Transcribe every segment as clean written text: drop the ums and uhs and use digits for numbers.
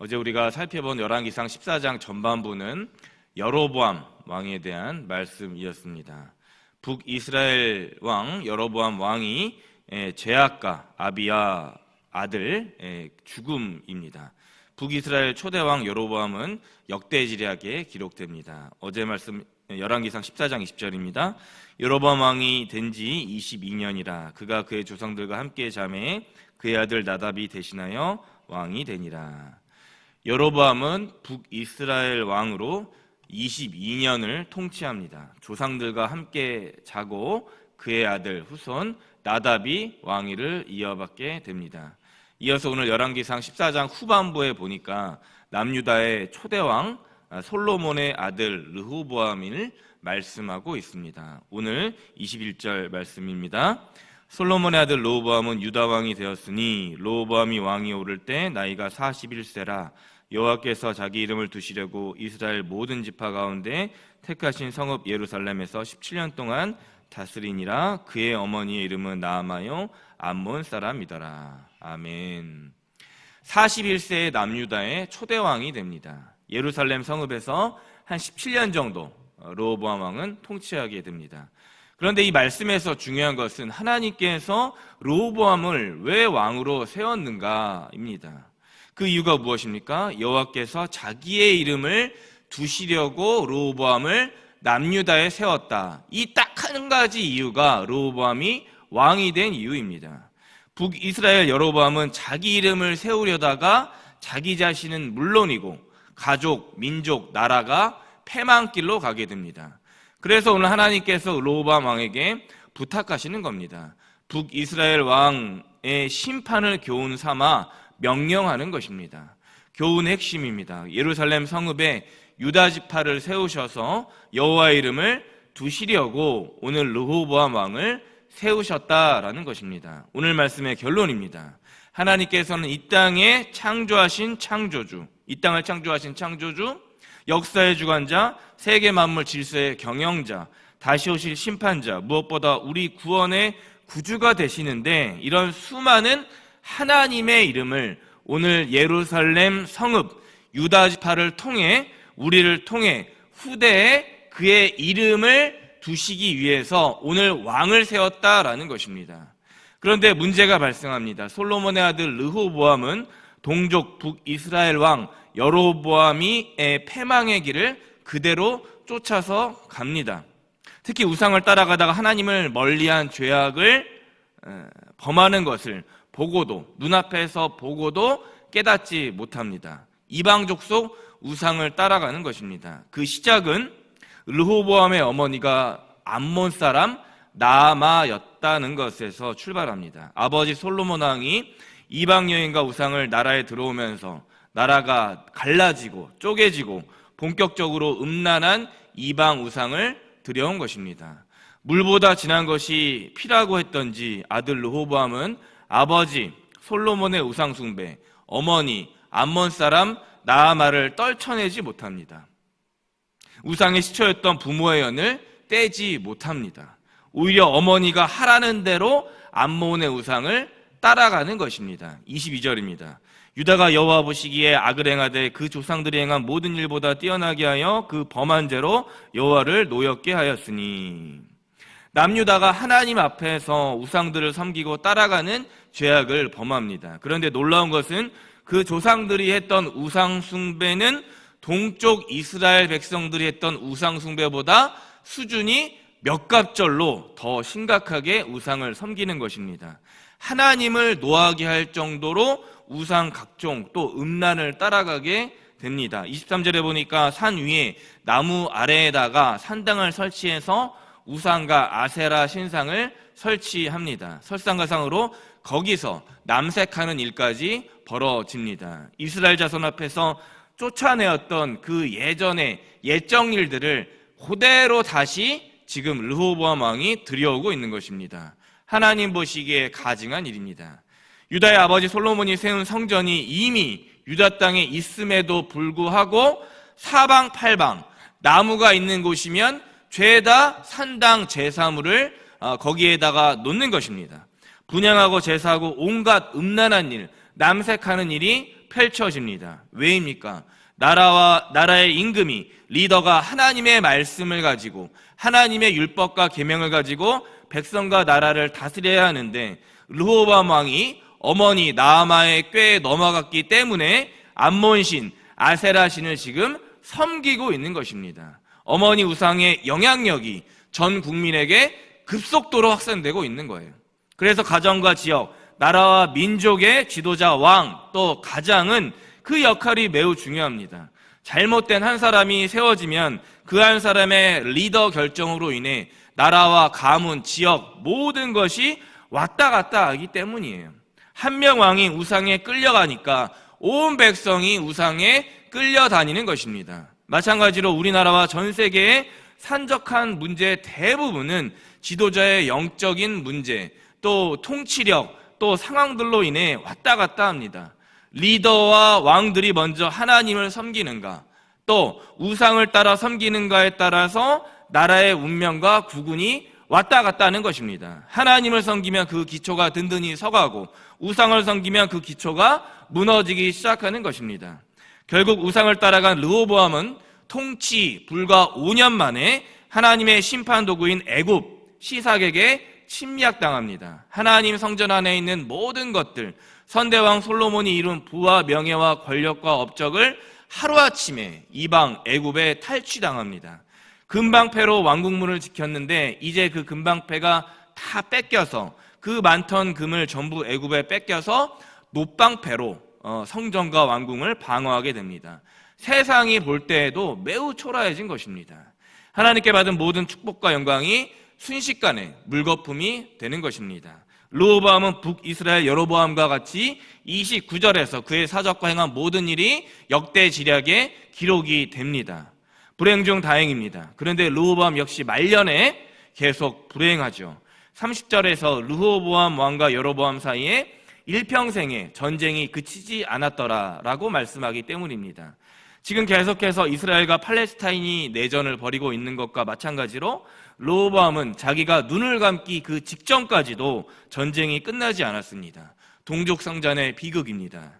어제 우리가 살펴본 열왕기상 14장 전반부는 여로보암 왕에 대한 말씀이었습니다. 북이스라엘 왕 여로보암 왕이 죄악과 아비야 아들 죽음입니다. 북이스라엘 초대왕 여로보암은 역대지략에 기록됩니다. 어제 말씀 열왕기상 14장 20절입니다. 여로보암 왕이 된 지 22년이라 그가 그의 조상들과 함께 자매에 그의 아들 나답이 대신하여 왕이 되니라. 여로보암은 북이스라엘 왕으로 22년을 통치합니다. 조상들과 함께 자고 그의 아들 후손 나답이 왕위를 이어받게 됩니다. 이어서 오늘 열왕기상 14장 후반부에 보니까 남유다의 초대왕 솔로몬의 아들 르호보암을 말씀하고 있습니다. 오늘 21절 말씀입니다. 솔로몬의 아들 르호보암은 유다 왕이 되었으니 르호보암이 왕이 오를 때 나이가 41세라 여호와께서 자기 이름을 두시려고 이스라엘 모든 지파 가운데 택하신 성읍 예루살렘에서 17년 동안 다스리니라. 그의 어머니의 이름은 나아마요 암몬 사람이더라. 아멘. 41세의 남유다의 초대왕이 됩니다. 예루살렘 성읍에서 한 17년 정도 르호보암 왕은 통치하게 됩니다. 그런데 이 말씀에서 중요한 것은 하나님께서 르호보암을 왜 왕으로 세웠는가입니다. 그 이유가 무엇입니까? 여호와께서 자기의 이름을 두시려고 르호보암을 남유다에 세웠다. 이 딱 한 가지 이유가 르호보암이 왕이 된 이유입니다. 북이스라엘 여로보암은 자기 이름을 세우려다가 자기 자신은 물론이고 가족, 민족, 나라가 패망길로 가게 됩니다. 그래서 오늘 하나님께서 르호보암 왕에게 부탁하시는 겁니다. 북이스라엘 왕의 심판을 교훈 삼아 명령하는 것입니다. 교훈의 핵심입니다. 예루살렘 성읍에 유다 지파를 세우셔서 여호와의 이름을 두시려고 오늘 르호보암 왕을 세우셨다라는 것입니다. 오늘 말씀의 결론입니다. 하나님께서는 이 땅에 창조하신 창조주, 이 땅을 창조하신 창조주, 역사의 주관자, 세계 만물 질서의 경영자, 다시 오실 심판자, 무엇보다 우리 구원의 구주가 되시는데 이런 수많은 하나님의 이름을 오늘 예루살렘 성읍 유다 지파를 통해 우리를 통해 후대에 그의 이름을 두시기 위해서 오늘 왕을 세웠다라는 것입니다. 그런데 문제가 발생합니다. 솔로몬의 아들 르호보암은 동족 북이스라엘 왕 여로보암이 패망의 길을 그대로 쫓아서 갑니다. 특히 우상을 따라가다가 하나님을 멀리한 죄악을 범하는 것을 보고도 눈앞에서 보고도 깨닫지 못합니다. 이방족 속 우상을 따라가는 것입니다. 그 시작은 르호보암의 어머니가 암몬 사람 나아마였다는 것에서 출발합니다. 아버지 솔로몬 왕이 이방 여인과 우상을 나라에 들어오면서 나라가 갈라지고 쪼개지고 본격적으로 음란한 이방 우상을 들여온 것입니다. 물보다 진한 것이 피라고 했던지 아들 르호보암은 아버지 솔로몬의 우상 숭배, 어머니 암몬 사람 나아마를 떨쳐내지 못합니다. 우상의 시초였던 부모의 연을 떼지 못합니다. 오히려 어머니가 하라는 대로 암몬의 우상을 따라가는 것입니다. 22절입니다. 유다가 여호와 보시기에 악을 행하되 그 조상들이 행한 모든 일보다 뛰어나게 하여 그 범한 죄로 여호와를 노엽게 하였으니. 남유다가 하나님 앞에서 우상들을 섬기고 따라가는 죄악을 범합니다. 그런데 놀라운 것은 그 조상들이 했던 우상 숭배는 동쪽 이스라엘 백성들이 했던 우상 숭배보다 수준이 몇 갑절로 더 심각하게 우상을 섬기는 것입니다. 하나님을 노하게 할 정도로 우상 각종 또 음란을 따라가게 됩니다. 23절에 보니까 산 위에 나무 아래에다가 산당을 설치해서 우상과 아세라 신상을 설치합니다. 설상가상으로 거기서 남색하는 일까지 벌어집니다. 이스라엘 자손 앞에서 쫓아내었던 그 예전의 옛적 일들을 그대로 다시 지금 르호보암 왕이 들여오고 있는 것입니다. 하나님 보시기에 가증한 일입니다. 유다의 아버지 솔로몬이 세운 성전이 이미 유다 땅에 있음에도 불구하고 사방팔방 나무가 있는 곳이면 죄다 산당 제사물을 거기에다가 놓는 것입니다. 분향하고 제사하고 온갖 음란한 일, 남색하는 일이 펼쳐집니다. 왜입니까? 나라의 임금이, 리더가 하나님의 말씀을 가지고 하나님의 율법과 계명을 가지고 백성과 나라를 다스려야 하는데, 르호보암 왕이 어머니 나아마의 꾀에 넘어갔기 때문에 암몬신, 아세라신을 지금 섬기고 있는 것입니다. 어머니 우상의 영향력이 전 국민에게 급속도로 확산되고 있는 거예요. 그래서 가정과 지역, 나라와 민족의 지도자, 왕, 또 가장은 그 역할이 매우 중요합니다. 잘못된 한 사람이 세워지면 그 한 사람의 리더 결정으로 인해 나라와 가문, 지역 모든 것이 왔다 갔다 하기 때문이에요. 한 명 왕이 우상에 끌려가니까 온 백성이 우상에 끌려다니는 것입니다. 마찬가지로 우리나라와 전 세계의 산적한 문제의 대부분은 지도자의 영적인 문제, 또 통치력, 또 상황들로 인해 왔다 갔다 합니다. 리더와 왕들이 먼저 하나님을 섬기는가, 또 우상을 따라 섬기는가에 따라서 나라의 운명과 국운이 왔다 갔다 하는 것입니다. 하나님을 섬기면 그 기초가 든든히 서가고 우상을 섬기면 그 기초가 무너지기 시작하는 것입니다. 결국 우상을 따라간 르호보암은 통치 불과 5년 만에 하나님의 심판 도구인 애굽 시삭에게 침략당합니다. 하나님 성전 안에 있는 모든 것들, 선대왕 솔로몬이 이룬 부와 명예와 권력과 업적을 하루아침에 이방 애굽에 탈취당합니다. 금방패로 왕국문을 지켰는데 이제 그 금방패가 다 뺏겨서 그 많던 금을 전부 애굽에 뺏겨서 놋방패로 성전과 왕궁을 방어하게 됩니다. 세상이 볼 때에도 매우 초라해진 것입니다. 하나님께 받은 모든 축복과 영광이 순식간에 물거품이 되는 것입니다. 르호보암은 북이스라엘 여로보암과 같이 29절에서 그의 사적과 행한 모든 일이 역대지략에 기록이 됩니다. 불행 중 다행입니다. 그런데 르호보암 역시 말년에 계속 불행하죠. 30절에서 르호보암 왕과 여로보암 사이에 일평생에 전쟁이 그치지 않았더라라고 말씀하기 때문입니다. 지금 계속해서 이스라엘과 팔레스타인이 내전을 벌이고 있는 것과 마찬가지로 르호보암은 자기가 눈을 감기 그 직전까지도 전쟁이 끝나지 않았습니다. 동족성전의 비극입니다.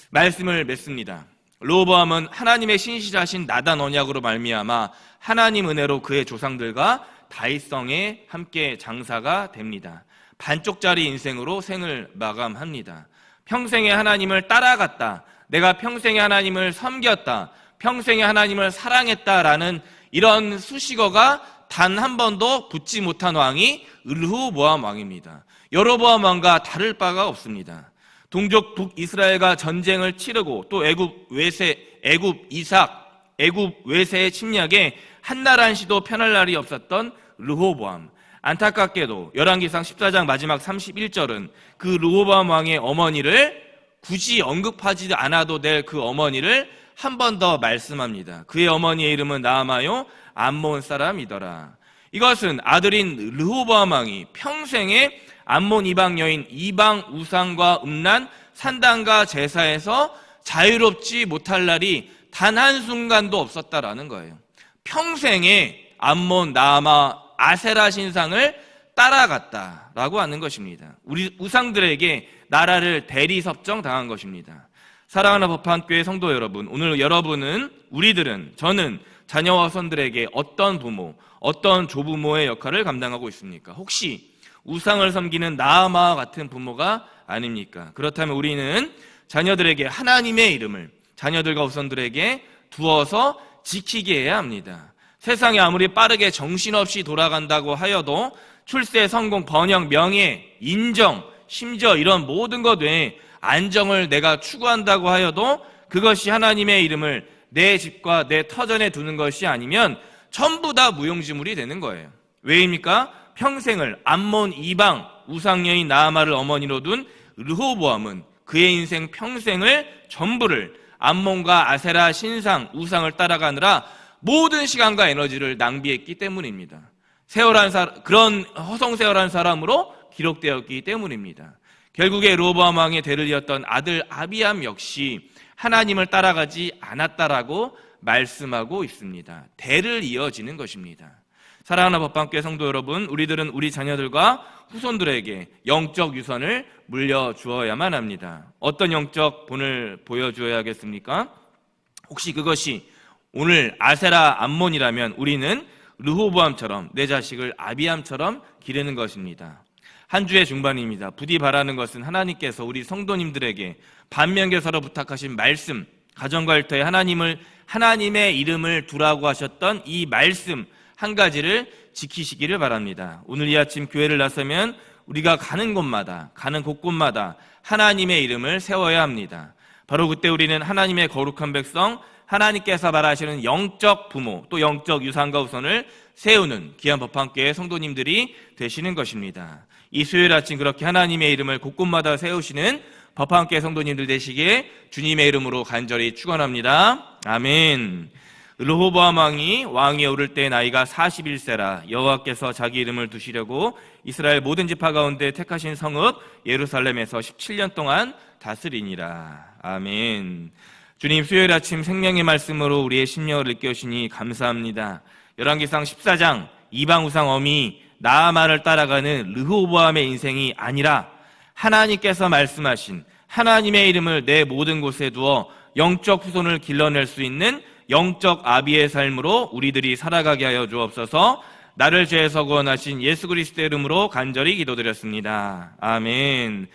말씀을 맺습니다. 르호보암은 하나님의 신실하신 나단 언약으로 말미암아 하나님 은혜로 그의 조상들과 다윗성에 함께 장사가 됩니다. 반쪽짜리 인생으로 생을 마감합니다. 평생에 하나님을 따라갔다, 내가 평생에 하나님을 섬겼다, 평생에 하나님을 사랑했다라는 이런 수식어가 단 한 번도 붙지 못한 왕이 르호보암 왕입니다. 여로보암 왕과 다를 바가 없습니다. 동족 북이스라엘과 전쟁을 치르고 또 애굽 외세의 침략에 한날 한시도 편할 날이 없었던 르호보암. 안타깝게도 열왕기상 14장 마지막 31절은 그 르호보암 왕의 어머니를 굳이 언급하지 않아도 될 그 어머니를 한 번 더 말씀합니다. 그의 어머니의 이름은 나아마요 암몬 사람이더라. 이것은 아들인 르호보암 왕이 평생에 암몬 이방 여인 이방 우상과 음란 산당과 제사에서 자유롭지 못할 날이 단 한순간도 없었다라는 거예요. 평생에 암몬, 나아마, 아세라 신상을 따라갔다라고 하는 것입니다. 우리 우상들에게 나라를 대리섭정 당한 것입니다. 사랑하는 법한교회 성도 여러분, 오늘 저는 자녀와 손들에게 어떤 부모, 어떤 조부모의 역할을 감당하고 있습니까? 혹시 우상을 섬기는 나아마와 같은 부모가 아닙니까? 그렇다면 우리는 자녀들에게 하나님의 이름을 자녀들과 후손들에게 두어서 지키게 해야 합니다. 세상이 아무리 빠르게 정신없이 돌아간다고 하여도 출세, 성공, 번영, 명예, 인정, 심지어 이런 모든 것 외에 안정을 내가 추구한다고 하여도 그것이 하나님의 이름을 내 집과 내 터전에 두는 것이 아니면 전부 다 무용지물이 되는 거예요. 왜입니까? 평생을 암몬 이방 우상여인 나아마를 어머니로 둔 르호보암은 그의 인생 평생을 전부를 암몬과 아세라 신상 우상을 따라가느라 모든 시간과 에너지를 낭비했기 때문입니다. 그런 허송세월한 사람으로 기록되었기 때문입니다. 결국에 르호보암 왕의 대를 이었던 아들 아비암 역시 하나님을 따라가지 않았다라고 말씀하고 있습니다. 대를 이어지는 것입니다. 사랑하는 법방교회 성도 여러분, 우리들은 우리 자녀들과 후손들에게 영적 유산을 물려주어야만 합니다. 어떤 영적 본을 보여주어야겠습니까? 혹시 그것이 오늘 아세라 암몬이라면 우리는 르호보암처럼 내 자식을 아비암처럼 기르는 것입니다. 한 주의 중반입니다. 부디 바라는 것은 하나님께서 우리 성도님들에게 반면교사로 부탁하신 말씀, 가정과 일터에 하나님의 이름을 두라고 하셨던 이 말씀 한 가지를 지키시기를 바랍니다. 오늘 이 아침 교회를 나서면 우리가 가는 곳마다, 가는 곳곳마다 하나님의 이름을 세워야 합니다. 바로 그때 우리는 하나님의 거룩한 백성, 하나님께서 말하시는 영적 부모, 또 영적 유산과 후손을 세우는 귀한 법학교의 성도님들이 되시는 것입니다. 이 수요일 아침 그렇게 하나님의 이름을 곳곳마다 세우시는 법학교의 성도님들 되시기에 주님의 이름으로 간절히 축원합니다. 아멘. 르호보암 왕이 오를 때 나이가 41세라 여호와께서 자기 이름을 두시려고 이스라엘 모든 지파 가운데 택하신 성읍 예루살렘에서 17년 동안 다스리니라. 아멘. 주님, 수요일 아침 생명의 말씀으로 우리의 심령을 일깨우시니 감사합니다. 열왕기상 14장 이방 우상 어미 나아만을 따라가는 르호보암의 인생이 아니라 하나님께서 말씀하신 하나님의 이름을 내 모든 곳에 두어 영적 후손을 길러낼 수 있는 영적 아비의 삶으로 우리들이 살아가게 하여 주옵소서. 나를 죄에서 구원하신 예수 그리스도의 이름으로 간절히 기도드렸습니다. 아멘.